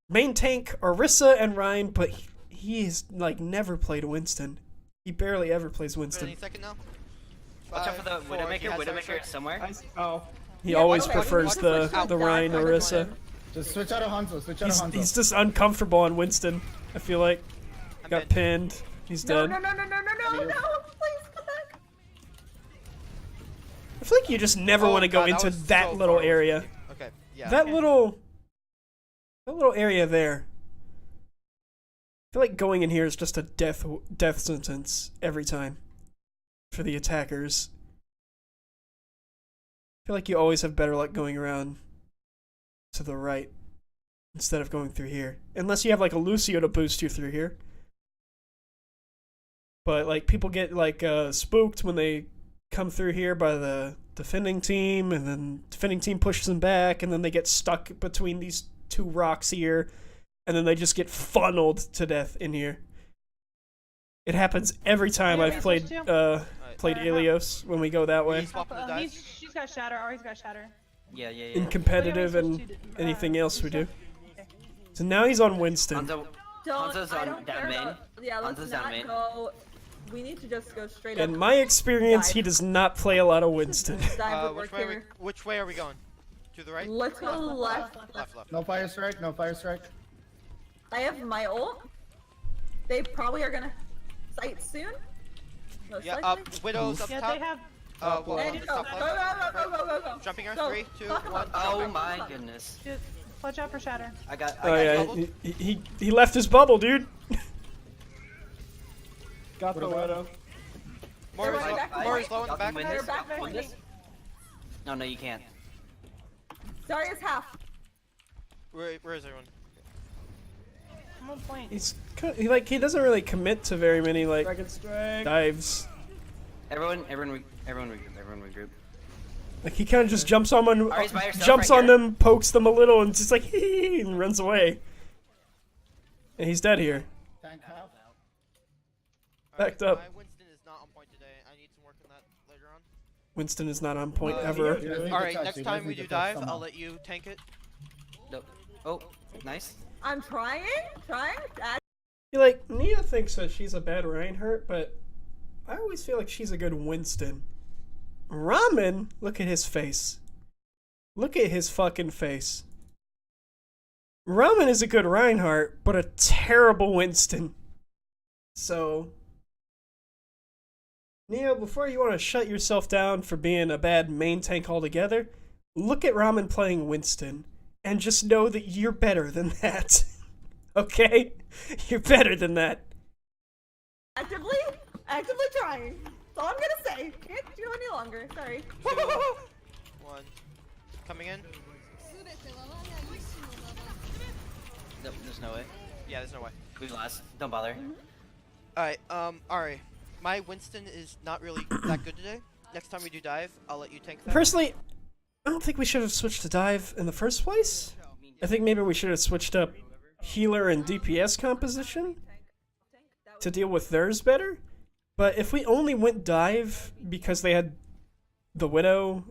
[SPEAKER 1] main tank, Orisa, and Ryan, but he's like never played Winston. He barely ever plays Winston.
[SPEAKER 6] Any second now?
[SPEAKER 4] Watch out for the
[SPEAKER 6] 5, 4, he
[SPEAKER 4] Widowmaker.
[SPEAKER 6] has fire
[SPEAKER 4] Widowmaker
[SPEAKER 6] strike.
[SPEAKER 4] is somewhere.
[SPEAKER 1] He
[SPEAKER 2] Yeah,
[SPEAKER 1] always
[SPEAKER 2] okay,
[SPEAKER 1] prefers
[SPEAKER 2] we need to
[SPEAKER 1] the
[SPEAKER 2] switch to a
[SPEAKER 1] Ryan
[SPEAKER 2] dive
[SPEAKER 1] Orisa.
[SPEAKER 2] composition.
[SPEAKER 5] Just switch out of Hanzo. Switch out of Hanzo.
[SPEAKER 1] He's just uncomfortable on Winston. I feel like
[SPEAKER 6] I'm
[SPEAKER 1] got
[SPEAKER 6] dead.
[SPEAKER 1] pinned. He's
[SPEAKER 2] No,
[SPEAKER 1] dead.
[SPEAKER 2] no, no, no, no, no, no, no! Please come back.
[SPEAKER 1] I feel like you just never
[SPEAKER 6] Oh,
[SPEAKER 1] want to go
[SPEAKER 6] God,
[SPEAKER 1] into
[SPEAKER 6] was
[SPEAKER 1] that
[SPEAKER 6] so
[SPEAKER 1] little
[SPEAKER 6] far away from
[SPEAKER 1] area.
[SPEAKER 6] you. Okay, yeah.
[SPEAKER 1] That little area there. I feel like going in here is just a death sentence every time for the attackers. I feel like you always have better luck going around to the right instead of going through here, unless you have like a Lucio to boost you through here. But like people get like spooked when they come through here by the defending team, and then defending team pushes them back, and then they get stuck between these two rocks here, and then they just get funneled to death in here. It happens every time
[SPEAKER 7] Yeah,
[SPEAKER 1] I've
[SPEAKER 7] we
[SPEAKER 1] played
[SPEAKER 7] switched to.
[SPEAKER 1] played Ilios when we go that way.
[SPEAKER 6] He's swapping the dice.
[SPEAKER 7] She's got shatter. Ari's got shatter.
[SPEAKER 4] Yeah.
[SPEAKER 1] In competitive and anything else we do. So now he's on Winston.
[SPEAKER 4] Hanzo.
[SPEAKER 2] Don't.
[SPEAKER 4] Hanzo's
[SPEAKER 2] I
[SPEAKER 4] on
[SPEAKER 2] don't
[SPEAKER 4] down
[SPEAKER 2] care
[SPEAKER 4] main.
[SPEAKER 2] about. Yeah, let's
[SPEAKER 4] Hanzo's down
[SPEAKER 2] not
[SPEAKER 4] main.
[SPEAKER 2] go. We need to just go straight up.
[SPEAKER 1] In my experience, he does not play a lot of Winston.
[SPEAKER 2] Dive would
[SPEAKER 6] Which
[SPEAKER 2] work
[SPEAKER 6] way,
[SPEAKER 2] here.
[SPEAKER 6] which way are we going? To the right?
[SPEAKER 2] Let's go left.
[SPEAKER 6] Left.
[SPEAKER 5] No fire strike. No fire strike.
[SPEAKER 2] I have my ult. They probably are gonna sight soon. Most
[SPEAKER 6] Yeah,
[SPEAKER 2] likely.
[SPEAKER 6] Widow's up
[SPEAKER 7] Yeah,
[SPEAKER 6] top.
[SPEAKER 7] they have.
[SPEAKER 6] Well,
[SPEAKER 2] Ready to go.
[SPEAKER 6] top
[SPEAKER 2] Go,
[SPEAKER 6] left.
[SPEAKER 2] go, go, go, go, go, go.
[SPEAKER 6] Jumping her.
[SPEAKER 2] Go.
[SPEAKER 6] 3, 2,
[SPEAKER 2] Fuck 'em
[SPEAKER 6] 1.
[SPEAKER 2] up.
[SPEAKER 4] Oh my goodness.
[SPEAKER 7] Just watch out for shatter.
[SPEAKER 4] I got.
[SPEAKER 1] Oh
[SPEAKER 4] I
[SPEAKER 1] yeah,
[SPEAKER 4] got
[SPEAKER 1] he left his bubble, dude.
[SPEAKER 3] Got the widow.
[SPEAKER 6] More is
[SPEAKER 2] They're
[SPEAKER 6] low,
[SPEAKER 2] back.
[SPEAKER 6] more is low in the
[SPEAKER 4] Y'all
[SPEAKER 6] back.
[SPEAKER 4] can win
[SPEAKER 2] They're
[SPEAKER 4] this.
[SPEAKER 2] back
[SPEAKER 4] Y'all can win
[SPEAKER 2] behind
[SPEAKER 4] this. No, you can't.
[SPEAKER 2] Darius half.
[SPEAKER 6] Where is everyone?
[SPEAKER 7] I'm on point.
[SPEAKER 1] He doesn't really commit to very many like
[SPEAKER 3] Dragon strike.
[SPEAKER 1] dives.
[SPEAKER 4] Everyone regroup.
[SPEAKER 1] Like he kind of just jumps on them,
[SPEAKER 4] Ari's by herself
[SPEAKER 1] jumps
[SPEAKER 4] right
[SPEAKER 1] on
[SPEAKER 4] here.
[SPEAKER 1] them, pokes them a little, and just like hee and runs away. And he's dead here.
[SPEAKER 5] Tank half.
[SPEAKER 1] Backed up.
[SPEAKER 6] My Winston is not on point today. I need some work on that later on.
[SPEAKER 1] Winston is not on point
[SPEAKER 6] Uh,
[SPEAKER 1] ever.
[SPEAKER 5] You guys need to
[SPEAKER 6] Alright,
[SPEAKER 5] touch,
[SPEAKER 6] next
[SPEAKER 5] you guys
[SPEAKER 6] time we
[SPEAKER 5] need
[SPEAKER 6] do
[SPEAKER 5] to touch
[SPEAKER 6] dive,
[SPEAKER 5] somehow.
[SPEAKER 6] I'll let you tank it.
[SPEAKER 4] No. Oh, nice.
[SPEAKER 2] I'm trying.
[SPEAKER 1] Like Nia thinks that she's a bad Reinhardt, but I always feel like she's a good Winston. Ramen, look at his face. Look at his fucking face. Ramen is a good Reinhardt, but a terrible Winston. So, Neo, before you want to shut yourself down for being a bad main tank altogether, look at Ramen playing Winston, and just know that you're better than that. Okay? You're better than that.
[SPEAKER 2] Actively trying. That's all I'm gonna say. Can't do any longer. Sorry.
[SPEAKER 6] 2, 1. Coming in?
[SPEAKER 4] Nope, there's no way.
[SPEAKER 6] Yeah, there's no way.
[SPEAKER 4] We lost. Don't bother.
[SPEAKER 6] Alright, Ari. My Winston is not really that good today. Next time we do dive, I'll let you tank that.
[SPEAKER 1] Personally, I don't think we should have switched to dive in the first place. I think maybe we should have switched up healer and DPS composition to deal with theirs better. But if we only went dive because they had the Widow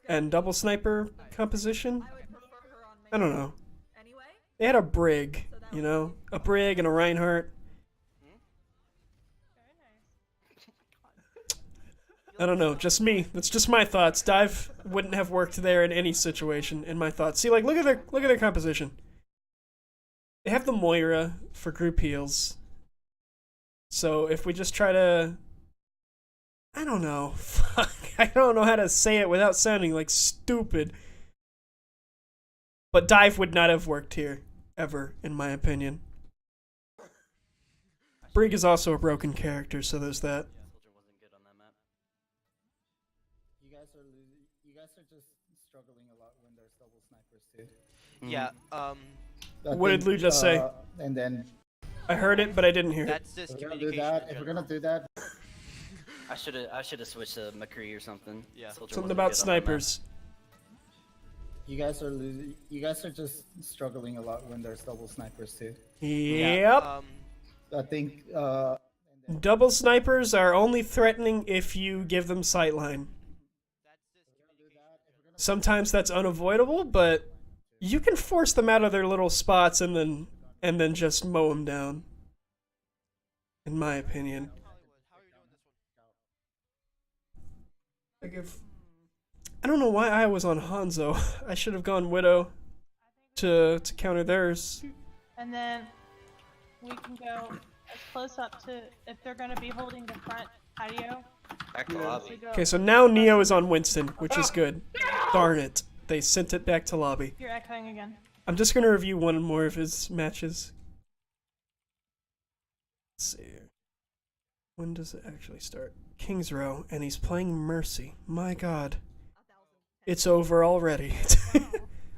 [SPEAKER 1] and double sniper composition,
[SPEAKER 2] I would prefer her on main
[SPEAKER 1] I don't know.
[SPEAKER 2] anyway.
[SPEAKER 1] They had a Brig, you know? A Brig and a Reinhardt. I don't know, just me. That's just my thoughts. Dive wouldn't have worked there in any situation, in my thoughts. See, like, look at their composition. They have the Moira for group heals. So if we just try to... I don't know. Fuck. I don't know how to say it without sounding like stupid. But Dive would not have worked here. Ever, in my opinion. Brig is also a broken character, so there's that.
[SPEAKER 5] You guys are just struggling a lot when there's double snipers too.
[SPEAKER 6] Yeah.
[SPEAKER 1] What did Lou just say?
[SPEAKER 5] And then
[SPEAKER 1] I heard it, but I didn't hear it.
[SPEAKER 6] That's just
[SPEAKER 5] if we're gonna do
[SPEAKER 6] communication.
[SPEAKER 5] that, if we're gonna do that,
[SPEAKER 4] I should have switched to McCree or something.
[SPEAKER 6] Yeah.
[SPEAKER 4] Soldier
[SPEAKER 1] Something
[SPEAKER 4] wasn't
[SPEAKER 1] about
[SPEAKER 4] good on that map.
[SPEAKER 1] snipers.
[SPEAKER 5] you guys are losing. You guys are just struggling a lot when there's double snipers too.
[SPEAKER 1] Yep.
[SPEAKER 5] I think.
[SPEAKER 1] Double snipers are only threatening if you give them sightline. Sometimes that's unavoidable, but you can force them out of their little spots and then just mow them down. In my opinion. Like if I don't know why I was on Hanzo. I should have gone Widow to counter theirs.
[SPEAKER 7] And then we can go as close up to if they're gonna be holding the front patio.
[SPEAKER 4] Back to lobby.
[SPEAKER 1] Okay, so now Neo is on Winston, which is good. Darn it. They sent it back to lobby.
[SPEAKER 7] You're echoing again.
[SPEAKER 1] I'm just gonna review one more of his matches. Let's see. When does it actually start? King's Row, and he's playing Mercy. My god. It's over already.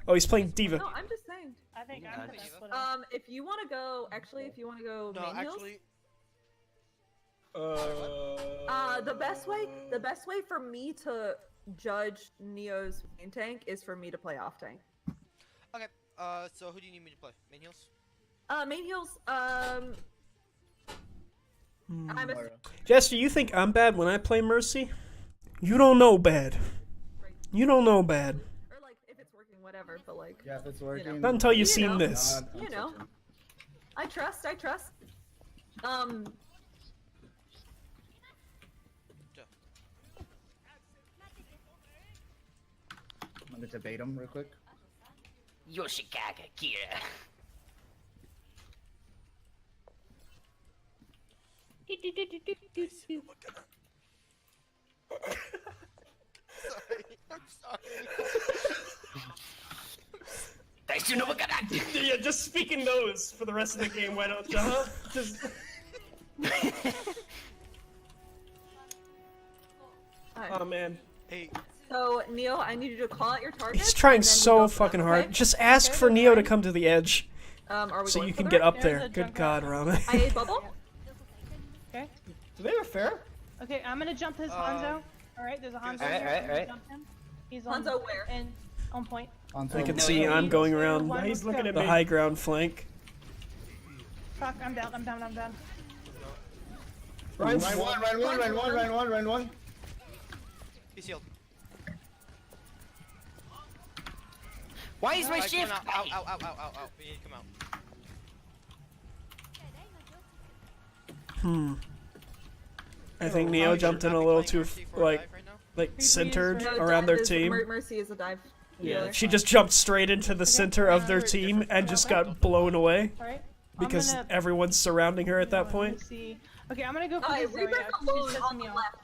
[SPEAKER 1] Oh, he's playing Diva.
[SPEAKER 2] No, I'm just saying.
[SPEAKER 7] I think I'm gonna split up.
[SPEAKER 2] If you want to go, actually, if you want to go
[SPEAKER 6] No,
[SPEAKER 2] main heals,
[SPEAKER 6] actually,
[SPEAKER 2] the best way for me to judge Neo's main tank is for me to play off tank.
[SPEAKER 6] okay. So who do you need me to play? Main heals?
[SPEAKER 2] Main heals, I'm a
[SPEAKER 1] Jester, you think I'm bad when I play Mercy? You don't know bad. You don't know bad.
[SPEAKER 2] or like if it's working, whatever. But like,
[SPEAKER 5] Yeah, if it's working.
[SPEAKER 1] Not until you've
[SPEAKER 2] You
[SPEAKER 1] seen
[SPEAKER 2] know.
[SPEAKER 1] this.
[SPEAKER 2] you know, I trust.
[SPEAKER 5] I'm gonna debate him real quick.
[SPEAKER 4] Yoshikage Kira.
[SPEAKER 6] I'm sorry.
[SPEAKER 1] Yeah, just speaking those for the rest of the game, why don't you, huh? Just... Oh man.
[SPEAKER 6] Hey,
[SPEAKER 2] So Neo, I need you to call out your target.
[SPEAKER 1] He's trying
[SPEAKER 2] and then we
[SPEAKER 1] so
[SPEAKER 2] go for
[SPEAKER 1] fucking
[SPEAKER 2] them,
[SPEAKER 1] hard.
[SPEAKER 2] okay?
[SPEAKER 1] Just ask
[SPEAKER 2] Okay,
[SPEAKER 1] for
[SPEAKER 2] that's
[SPEAKER 1] Neo to
[SPEAKER 2] fine.
[SPEAKER 1] come to the edge
[SPEAKER 2] Are we
[SPEAKER 1] so
[SPEAKER 2] going
[SPEAKER 1] you
[SPEAKER 2] for
[SPEAKER 1] can
[SPEAKER 2] the
[SPEAKER 1] get
[SPEAKER 2] red?
[SPEAKER 1] up
[SPEAKER 7] There's
[SPEAKER 1] there.
[SPEAKER 7] a
[SPEAKER 1] Good
[SPEAKER 7] jump
[SPEAKER 1] god, Ramen.
[SPEAKER 2] I ate bubble.
[SPEAKER 7] Okay.
[SPEAKER 3] So they were fair.
[SPEAKER 7] Okay, I'm gonna jump his Hanzo. Alright, there's a Hanzo
[SPEAKER 6] Alright,
[SPEAKER 7] here.
[SPEAKER 4] alright,
[SPEAKER 7] I'm gonna
[SPEAKER 4] alright.
[SPEAKER 7] jump him. He's on
[SPEAKER 2] Hanzo where?
[SPEAKER 7] And on point.
[SPEAKER 5] On
[SPEAKER 1] I can
[SPEAKER 5] top.
[SPEAKER 1] see I'm going around
[SPEAKER 7] One,
[SPEAKER 3] He's looking at
[SPEAKER 1] the
[SPEAKER 3] me.
[SPEAKER 1] high ground flank.
[SPEAKER 7] Fuck, I'm down.
[SPEAKER 3] Ryan's
[SPEAKER 5] Run one.
[SPEAKER 6] he's healed.
[SPEAKER 4] Why is my
[SPEAKER 6] Right,
[SPEAKER 4] shift?
[SPEAKER 6] come out. Ow. We need to come out.
[SPEAKER 1] I think Neo jumped in a little too like centered
[SPEAKER 2] No,
[SPEAKER 1] around
[SPEAKER 2] dive
[SPEAKER 1] their
[SPEAKER 2] is-
[SPEAKER 1] team.
[SPEAKER 2] Mercy is a dive.
[SPEAKER 1] Yeah,
[SPEAKER 2] healer.
[SPEAKER 1] she just jumped straight into the center of their team and just got blown away
[SPEAKER 7] Alright.
[SPEAKER 1] because everyone's surrounding her at that point.
[SPEAKER 7] Let's see. Okay, I'm gonna go for
[SPEAKER 2] Alright,
[SPEAKER 7] this
[SPEAKER 2] Reaper's
[SPEAKER 7] area.
[SPEAKER 2] alone
[SPEAKER 7] She's
[SPEAKER 2] on
[SPEAKER 7] pissing
[SPEAKER 2] the
[SPEAKER 7] me off.
[SPEAKER 2] left.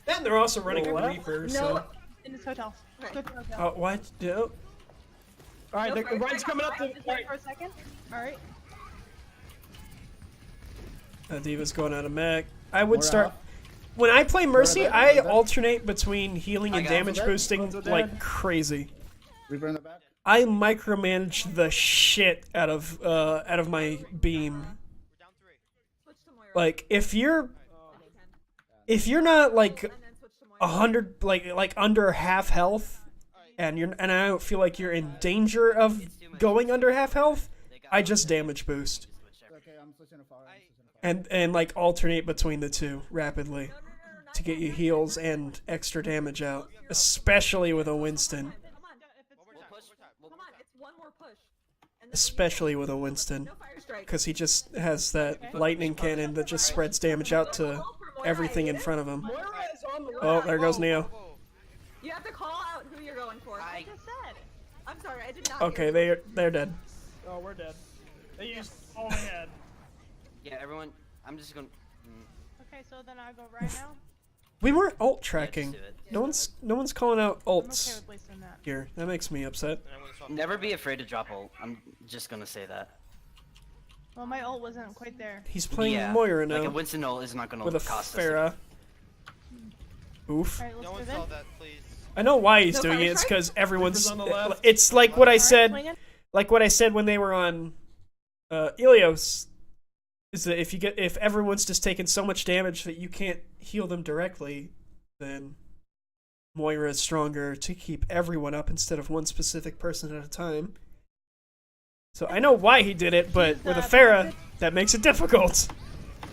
[SPEAKER 1] And they're also running a
[SPEAKER 5] What?
[SPEAKER 1] Reaper,
[SPEAKER 2] No,
[SPEAKER 1] so...
[SPEAKER 7] In this hotel.
[SPEAKER 2] Okay.
[SPEAKER 7] Go to the hotel.
[SPEAKER 1] Oh, what? No.
[SPEAKER 3] Alright,
[SPEAKER 2] No, first,
[SPEAKER 3] Ryan's coming up to.
[SPEAKER 7] Just wait for a second. Alright.
[SPEAKER 1] Diva's going out of mech. I would
[SPEAKER 5] More
[SPEAKER 1] start...
[SPEAKER 5] off.
[SPEAKER 1] When I play Mercy,
[SPEAKER 5] More
[SPEAKER 1] I
[SPEAKER 5] dead.
[SPEAKER 1] alternate between healing and
[SPEAKER 4] I got him.
[SPEAKER 1] damage
[SPEAKER 5] Dead.
[SPEAKER 1] boosting
[SPEAKER 5] One's dead.
[SPEAKER 1] like crazy.
[SPEAKER 5] Reaper in the back.
[SPEAKER 1] I micromanage the shit out of my beam.
[SPEAKER 6] We're down 3.
[SPEAKER 2] Switch to Moira.
[SPEAKER 1] Like if you're not like
[SPEAKER 2] And then switch to Moira.
[SPEAKER 1] 100 like under half health and I don't feel like you're in danger of going under half health, I just damage boost
[SPEAKER 5] Okay, I'm switching to fire.
[SPEAKER 1] and like alternate between the two rapidly to get you heals and extra damage out, especially with a Winston.
[SPEAKER 2] Come on, it's one more push. And then
[SPEAKER 1] Especially with a Winston,
[SPEAKER 2] no fire strike.
[SPEAKER 1] because he just has that lightning cannon that just spreads damage out to everything in front of him.
[SPEAKER 3] Moira is on the
[SPEAKER 1] Oh, there goes Neo.
[SPEAKER 6] Whoa.
[SPEAKER 2] You have to call out who you're going for.
[SPEAKER 7] I just said.
[SPEAKER 2] I'm sorry, I did not.
[SPEAKER 1] Okay,
[SPEAKER 2] hear you.
[SPEAKER 1] they're dead.
[SPEAKER 3] Oh, we're dead. They used all they had.
[SPEAKER 4] Yeah, everyone. I'm just gonna.
[SPEAKER 7] Okay, so then I go right now.
[SPEAKER 1] We weren't ult
[SPEAKER 4] Yeah,
[SPEAKER 1] tracking.
[SPEAKER 4] just do it.
[SPEAKER 1] No one's calling out
[SPEAKER 7] I'm okay
[SPEAKER 1] ults
[SPEAKER 7] with wasting that.
[SPEAKER 1] here. That makes me upset.
[SPEAKER 6] And I'm gonna swap.
[SPEAKER 4] Never be afraid to drop ult. I'm just gonna say that.
[SPEAKER 7] Well, my ult wasn't quite there.
[SPEAKER 1] He's playing
[SPEAKER 4] Yeah,
[SPEAKER 1] Moira
[SPEAKER 4] like a
[SPEAKER 1] now
[SPEAKER 4] Winston ult is not gonna
[SPEAKER 1] with a
[SPEAKER 4] cost
[SPEAKER 1] Pharah. Oof.
[SPEAKER 7] Alright, let's
[SPEAKER 6] No
[SPEAKER 7] go
[SPEAKER 6] one
[SPEAKER 7] then.
[SPEAKER 6] saw that, please.
[SPEAKER 1] I know why he's
[SPEAKER 2] No
[SPEAKER 1] doing
[SPEAKER 2] fire
[SPEAKER 1] it. It's
[SPEAKER 2] strike?
[SPEAKER 1] because everyone's.
[SPEAKER 3] Reaper's on the left.
[SPEAKER 1] It's like what I
[SPEAKER 7] Alright,
[SPEAKER 1] said.
[SPEAKER 7] swinging.
[SPEAKER 1] Like what I said when they were on Ilios. Is that if everyone's just taking so much damage that you can't heal them directly, then Moira is stronger to keep everyone up instead of one specific person at a time. So I know why he did it, but with a Pharah, that makes it difficult.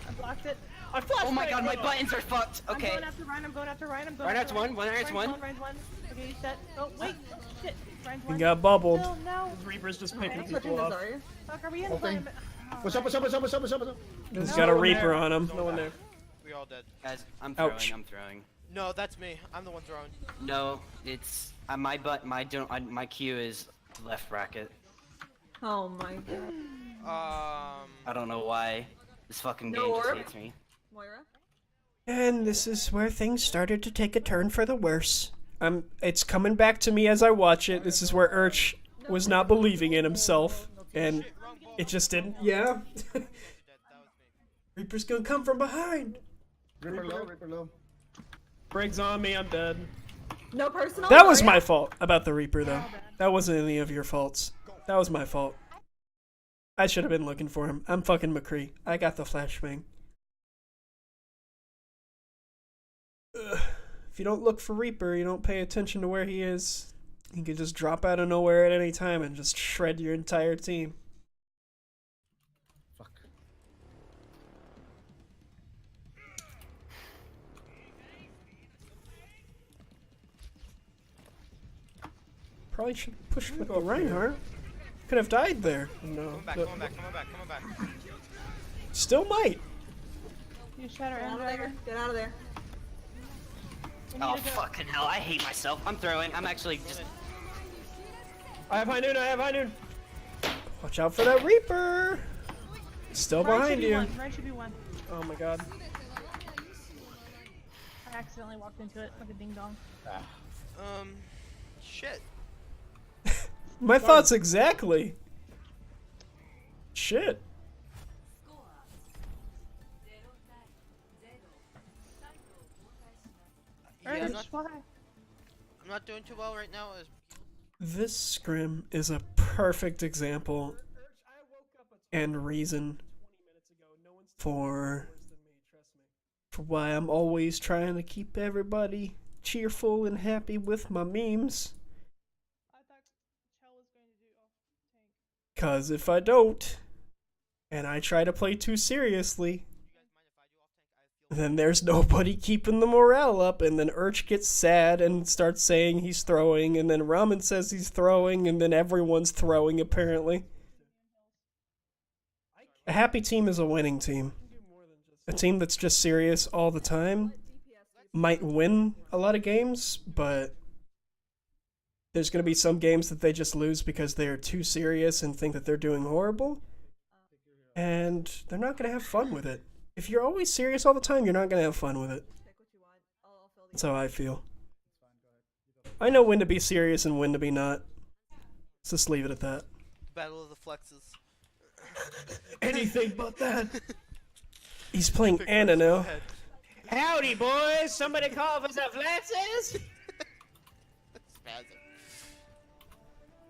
[SPEAKER 7] I blocked it.
[SPEAKER 3] I flashed
[SPEAKER 4] Oh my
[SPEAKER 3] back
[SPEAKER 4] god, my
[SPEAKER 3] up.
[SPEAKER 4] buttons are fucked.
[SPEAKER 7] I'm
[SPEAKER 4] Okay.
[SPEAKER 7] going after Ryan. I'm going after Ryan. I'm going
[SPEAKER 4] Ryan
[SPEAKER 7] after
[SPEAKER 4] after one, Ryan after one.
[SPEAKER 7] Ryan's one. Okay, set. Oh wait. Shit. Ryan's
[SPEAKER 1] He
[SPEAKER 7] one.
[SPEAKER 1] got bubbled.
[SPEAKER 7] Still, no.
[SPEAKER 3] Reaper's just picking
[SPEAKER 2] I'm switching
[SPEAKER 3] people
[SPEAKER 2] to
[SPEAKER 3] up.
[SPEAKER 2] Zarya.
[SPEAKER 7] Fuck, are we in
[SPEAKER 5] Okay.
[SPEAKER 7] time? Oh,
[SPEAKER 5] What's up? What's up? What's up? What's up? What's up? What's up?
[SPEAKER 1] He's
[SPEAKER 3] No
[SPEAKER 1] got a
[SPEAKER 3] one
[SPEAKER 1] Reaper
[SPEAKER 3] there.
[SPEAKER 1] on him.
[SPEAKER 3] No one there.
[SPEAKER 6] We all dead.
[SPEAKER 4] Guys, I'm throwing.
[SPEAKER 1] Ouch.
[SPEAKER 4] I'm throwing.
[SPEAKER 6] No, that's me. I'm the one throwing.
[SPEAKER 4] No, it's my my Q is left bracket.
[SPEAKER 2] Oh my god.
[SPEAKER 4] I don't know why. This fucking
[SPEAKER 2] No
[SPEAKER 4] game just
[SPEAKER 2] orb?
[SPEAKER 4] hates me.
[SPEAKER 2] Moira?
[SPEAKER 1] And this is where things started to take a turn for the worse. It's coming back to me as I watch it. This is where Urch was not believing in himself, and it just didn't. Yeah.
[SPEAKER 6] That was me.
[SPEAKER 1] Reaper's gonna come from behind.
[SPEAKER 5] Reaper low, Reaper low.
[SPEAKER 3] Briggs on me, I'm dead.
[SPEAKER 2] No personal?
[SPEAKER 1] That was
[SPEAKER 2] Zarya?
[SPEAKER 1] my fault about the Reaper, though. That wasn't any of your faults. That was my fault. I should have been looking for him. I'm fucking McCree. I got the flashbang. Ugh. If you don't look for Reaper, you don't pay attention to where he is, he can just drop out of nowhere at any time and just shred your entire team.
[SPEAKER 5] Fuck.
[SPEAKER 1] Probably should have pushed with the Reinhardt. Could have died there. No.
[SPEAKER 6] Coming back, coming back, coming back, coming back.
[SPEAKER 1] Still might.
[SPEAKER 7] You shatter
[SPEAKER 2] Get
[SPEAKER 7] and
[SPEAKER 2] out of there.
[SPEAKER 7] dagger.
[SPEAKER 2] Get out of there.
[SPEAKER 7] We need
[SPEAKER 4] Oh
[SPEAKER 7] to go.
[SPEAKER 4] fucking hell! I hate myself. I'm throwing. I'm actually just.
[SPEAKER 3] I have high noon, I have high noon.
[SPEAKER 1] Watch out for that Reaper. Still
[SPEAKER 7] Ryan should
[SPEAKER 1] behind
[SPEAKER 7] be
[SPEAKER 1] you.
[SPEAKER 7] one. Ryan should be one.
[SPEAKER 3] Oh my god.
[SPEAKER 7] I accidentally walked into it like a ding dong.
[SPEAKER 6] Shit.
[SPEAKER 1] My thoughts exactly. Shit.
[SPEAKER 7] Alright,
[SPEAKER 6] Yeah,
[SPEAKER 7] that's why.
[SPEAKER 6] I'm not doing too well right now.
[SPEAKER 1] This scrim is a perfect example and reason for why I'm always trying to keep everybody cheerful and happy with my memes.
[SPEAKER 7] I thought Chell was going to do tank.
[SPEAKER 1] Cause if I don't, and I try to play too seriously, then there's nobody keeping the morale up, and then Urch gets sad and starts saying he's throwing, and then Ramen says he's throwing, and then everyone's throwing apparently. A happy team is a winning team. A team that's just serious all the time might win a lot of games, but there's going to be some games that they just lose because they're too serious and think that they're doing horrible, and they're not going to have fun with it. If you're always serious all the time, you're not going to have fun with it. That's how I feel. I know when to be serious and when to be not. Let's just leave it at that.
[SPEAKER 6] Battle of the Flexes.
[SPEAKER 3] Anything but that.
[SPEAKER 1] He's playing Anna now.
[SPEAKER 3] Howdy, boys! Somebody call for some flashes?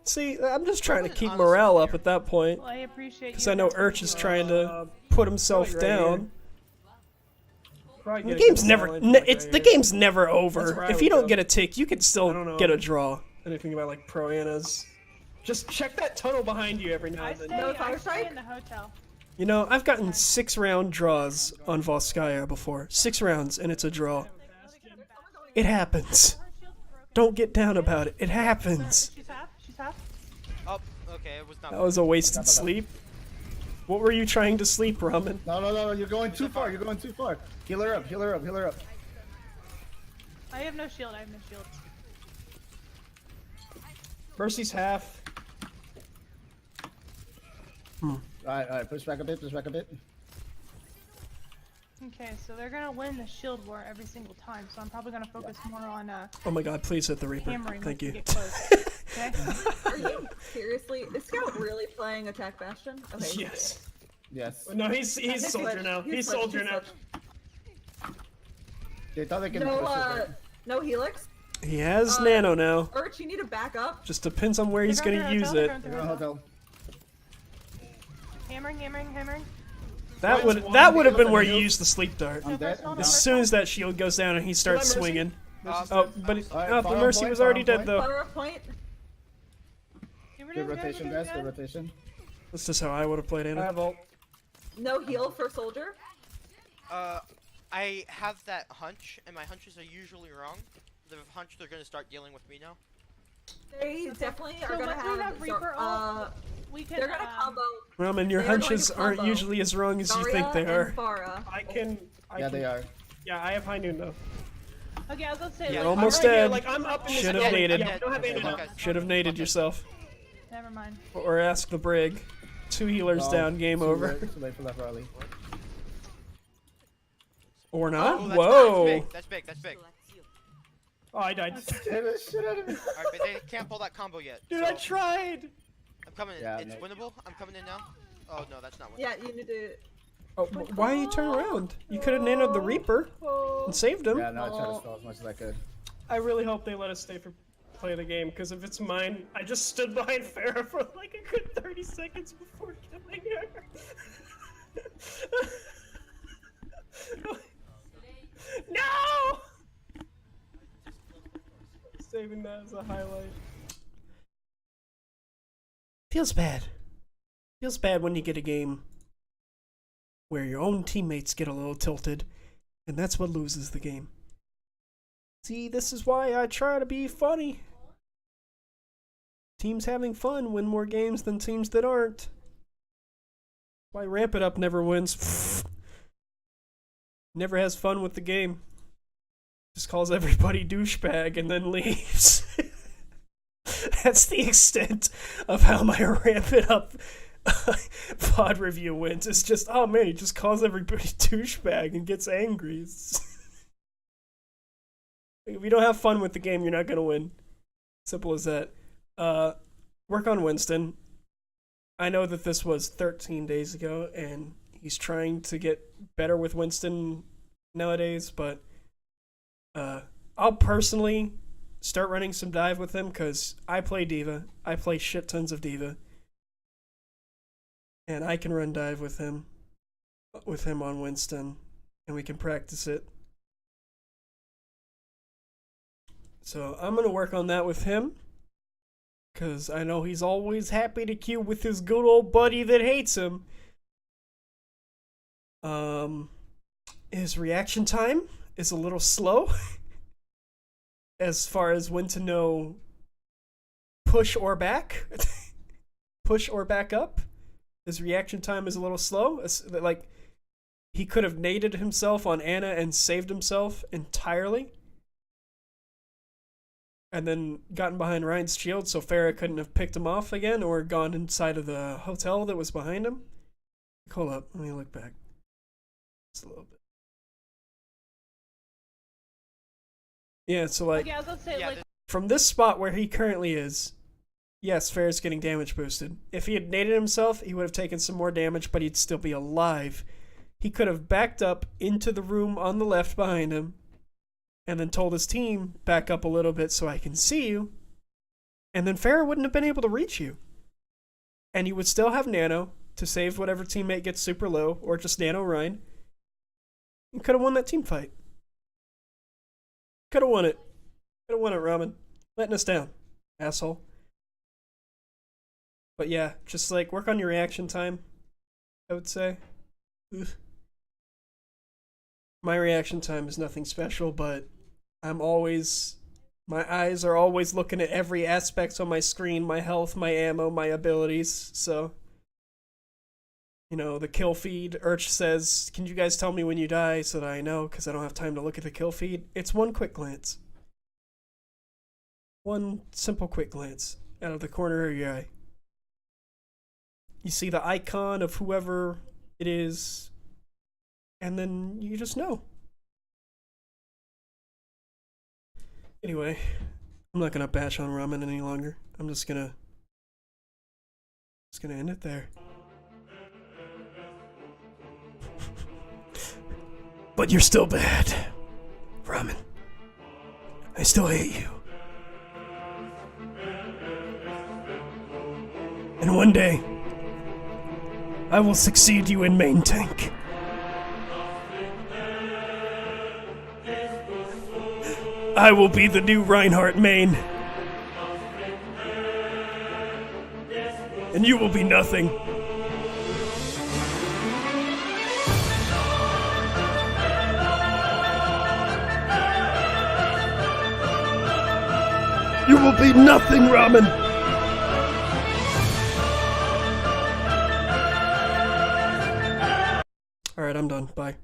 [SPEAKER 1] See, I'm just trying to keep morale up at that point.
[SPEAKER 7] Well, I appreciate you.
[SPEAKER 1] Because I know Urch is trying to put himself
[SPEAKER 3] right
[SPEAKER 1] down.
[SPEAKER 3] Probably
[SPEAKER 1] The
[SPEAKER 3] get a
[SPEAKER 1] game's
[SPEAKER 3] good
[SPEAKER 1] never,
[SPEAKER 3] line
[SPEAKER 1] n-
[SPEAKER 3] from
[SPEAKER 1] it's
[SPEAKER 3] right
[SPEAKER 1] the
[SPEAKER 3] here.
[SPEAKER 1] game's never
[SPEAKER 3] That's
[SPEAKER 1] over.
[SPEAKER 3] where I
[SPEAKER 1] If
[SPEAKER 3] would
[SPEAKER 1] you don't
[SPEAKER 3] go.
[SPEAKER 1] get a tick, you can
[SPEAKER 3] I
[SPEAKER 1] still
[SPEAKER 3] don't know.
[SPEAKER 1] get a draw.
[SPEAKER 3] Anything about like pro Annas. Just check that tunnel behind you every now
[SPEAKER 7] I
[SPEAKER 3] and
[SPEAKER 7] stay,
[SPEAKER 3] then.
[SPEAKER 2] No
[SPEAKER 7] I
[SPEAKER 2] fire
[SPEAKER 7] stay
[SPEAKER 2] strike?
[SPEAKER 7] in the hotel.
[SPEAKER 1] You know, I've gotten 6-round draws on Volskaya before. 6 rounds, and it's a draw. It happens. Don't get down about it. It happens.
[SPEAKER 7] She's half. She's half.
[SPEAKER 6] Oh, okay, it was not.
[SPEAKER 1] That was a wasted sleep. What were you trying to sleep, Ramen?
[SPEAKER 5] No, you're going too far. You're going too far. Heal her up, heal her up, heal her up.
[SPEAKER 7] I have no shield. I have no shield.
[SPEAKER 3] Mercy's half.
[SPEAKER 5] Alright, push back a bit,
[SPEAKER 7] Okay, so they're gonna win the shield war every single time. So I'm probably gonna focus more on
[SPEAKER 1] Oh my god, please hit the Reaper.
[SPEAKER 7] hammering
[SPEAKER 1] Thank
[SPEAKER 7] once we
[SPEAKER 1] you.
[SPEAKER 7] get close. Okay.
[SPEAKER 2] Are you seriously? Is Scout really playing Attack Bastion? Okay.
[SPEAKER 3] Yes.
[SPEAKER 5] Yes.
[SPEAKER 3] No, he's
[SPEAKER 2] He's
[SPEAKER 3] soldier
[SPEAKER 2] switched.
[SPEAKER 3] now. He's
[SPEAKER 2] switched,
[SPEAKER 3] soldier
[SPEAKER 2] he's
[SPEAKER 3] now.
[SPEAKER 2] switched.
[SPEAKER 5] They thought they could
[SPEAKER 2] No,
[SPEAKER 5] push it.
[SPEAKER 2] no Helix.
[SPEAKER 1] He has Nano now.
[SPEAKER 2] Urch, you need to back up.
[SPEAKER 1] Just depends on where he's
[SPEAKER 7] They're
[SPEAKER 1] gonna
[SPEAKER 7] going
[SPEAKER 1] use
[SPEAKER 7] through
[SPEAKER 1] it.
[SPEAKER 7] hotel,
[SPEAKER 5] They're
[SPEAKER 7] they're
[SPEAKER 5] going
[SPEAKER 7] going through
[SPEAKER 5] hotel.
[SPEAKER 7] hotel. Hammering.
[SPEAKER 1] That
[SPEAKER 3] Mine's
[SPEAKER 1] would
[SPEAKER 3] one,
[SPEAKER 1] have been
[SPEAKER 3] the
[SPEAKER 1] where
[SPEAKER 3] other
[SPEAKER 1] you
[SPEAKER 3] heal.
[SPEAKER 1] use the sleep dart.
[SPEAKER 5] I'm dead. I'm
[SPEAKER 1] As
[SPEAKER 5] down.
[SPEAKER 1] soon as that shield goes down and he starts
[SPEAKER 3] Mercy?
[SPEAKER 1] swinging.
[SPEAKER 3] Mercy's
[SPEAKER 1] Oh,
[SPEAKER 3] dead.
[SPEAKER 1] but
[SPEAKER 5] Alright,
[SPEAKER 1] the
[SPEAKER 5] fire on
[SPEAKER 1] Mercy
[SPEAKER 5] point,
[SPEAKER 1] was
[SPEAKER 5] fire
[SPEAKER 1] already
[SPEAKER 5] on
[SPEAKER 1] dead
[SPEAKER 5] point.
[SPEAKER 1] though.
[SPEAKER 2] Power of point.
[SPEAKER 5] Good rotation, guys. Good rotation.
[SPEAKER 1] That's just how I would have played
[SPEAKER 3] I
[SPEAKER 1] Anna.
[SPEAKER 3] have ult.
[SPEAKER 2] No heal for soldier.
[SPEAKER 6] I have that hunch, and my hunches are usually wrong. The hunch they're gonna start dealing with me now.
[SPEAKER 2] They definitely
[SPEAKER 7] So
[SPEAKER 2] are gonna
[SPEAKER 7] once we have Reaper ult, we can.
[SPEAKER 2] they're gonna combo.
[SPEAKER 1] Ramen, your
[SPEAKER 2] They are going
[SPEAKER 1] hunches
[SPEAKER 2] to
[SPEAKER 1] aren't
[SPEAKER 2] combo
[SPEAKER 1] usually as wrong as you think they
[SPEAKER 2] Zarya
[SPEAKER 1] are.
[SPEAKER 2] and Pharah.
[SPEAKER 3] I can.
[SPEAKER 5] Yeah, they are.
[SPEAKER 3] Yeah, I have high noon though.
[SPEAKER 7] Okay, I was gonna say.
[SPEAKER 6] Yeah.
[SPEAKER 7] like,
[SPEAKER 1] You're almost
[SPEAKER 3] I'm right here,
[SPEAKER 1] dead.
[SPEAKER 3] like I'm up in this
[SPEAKER 1] Should've
[SPEAKER 3] area.
[SPEAKER 1] naded.
[SPEAKER 3] Yeah, I don't have
[SPEAKER 6] Okay,
[SPEAKER 3] Ana now.
[SPEAKER 6] okay.
[SPEAKER 1] Should have naded yourself.
[SPEAKER 7] Never mind.
[SPEAKER 1] Or ask the brig. 2 healers
[SPEAKER 5] Oh,
[SPEAKER 1] down, game
[SPEAKER 5] too
[SPEAKER 1] over.
[SPEAKER 5] late- Too late for that rally.
[SPEAKER 1] Or not?
[SPEAKER 6] Oh,
[SPEAKER 1] Whoa!
[SPEAKER 6] that's big.
[SPEAKER 3] Oh, I died.
[SPEAKER 5] Hit the shit out of me.
[SPEAKER 6] Alright, but they can't pull that combo yet.
[SPEAKER 3] Dude,
[SPEAKER 6] so
[SPEAKER 3] I tried.
[SPEAKER 6] I'm coming in.
[SPEAKER 5] Yeah,
[SPEAKER 6] It's
[SPEAKER 5] Nick.
[SPEAKER 6] winnable. I'm coming in now. Oh no, that's not winnable.
[SPEAKER 2] Yeah, you need to.
[SPEAKER 1] Oh, why you turn around? You could have nanoed the Reaper and saved him.
[SPEAKER 5] Yeah, no, I tried to stall as much as I could.
[SPEAKER 3] I really hope they let us stay for play the game, because if it's mine, I just stood behind Farah for like a good 30 seconds before killing her. No! Saving that as a highlight.
[SPEAKER 1] Feels bad. Feels bad when you get a game where your own teammates get a little tilted, and that's what loses the game. See, this is why I try to be funny. Teams having fun win more games than teams that aren't. Why Ramp It Up never wins. Never has fun with the game. Just calls everybody douchebag and then leaves. That's the extent of how my Ramp It Up pod review wins. It's just, oh man, he just calls everybody douchebag and gets angry. If you don't have fun with the game, you're not gonna win. Simple as that. Work on Winston. I know that this was 13 days ago, and he's trying to get better with Winston nowadays, but I'll personally start running some dive with him, because I play Diva. I play shit tons of Diva. And I can run dive with him on Winston, and we can practice it. So I'm going to work on that with him, because I know he's always happy to queue with his good old buddy that hates him. His reaction time is a little slow as far as when to know push or back. Push or back up. His reaction time is a little slow. Like, he could have naded himself on Ana and saved himself entirely, and then gotten behind Ryan's shield so Farah couldn't have picked him off again or gone inside of the hotel that was behind him. Hold up, let me look back. Just a little bit. Yeah, so like,
[SPEAKER 7] Okay, I was gonna say
[SPEAKER 6] Yeah,
[SPEAKER 7] like.
[SPEAKER 1] from this spot where he currently is, yes, Farah's getting damage boosted. If he had naded himself, he would have taken some more damage, but he'd still be alive. He could have backed up into the room on the left behind him, and then told his team, back up a little bit so I can see you, and then Farah wouldn't have been able to reach you. And you would still have Nano to save whatever teammate gets super low, or just Nano Ryan. You could have won that team fight. Could have won it. Could have won it, Ramen. Letting us down, asshole. But yeah, just like work on your reaction time, I would say. Ugh. My reaction time is nothing special, but my eyes are always looking at every aspect on my screen, my health, my ammo, my abilities, so You know, the kill feed. Urch says, can you guys tell me when you die so that I know, because I don't have time to look at the kill feed? It's one quick glance. One simple quick glance out of the corner of your eye. You see the icon of whoever it is, and then you just know. Anyway, I'm not gonna bash on Ramen any longer. I'm just gonna end it there. But you're still bad, Ramen. I still hate you. And one day, I will succeed you in main tank. I will be the new Reinhardt main. And you will be nothing. You will be nothing, Ramen. Alright, I'm done. Bye.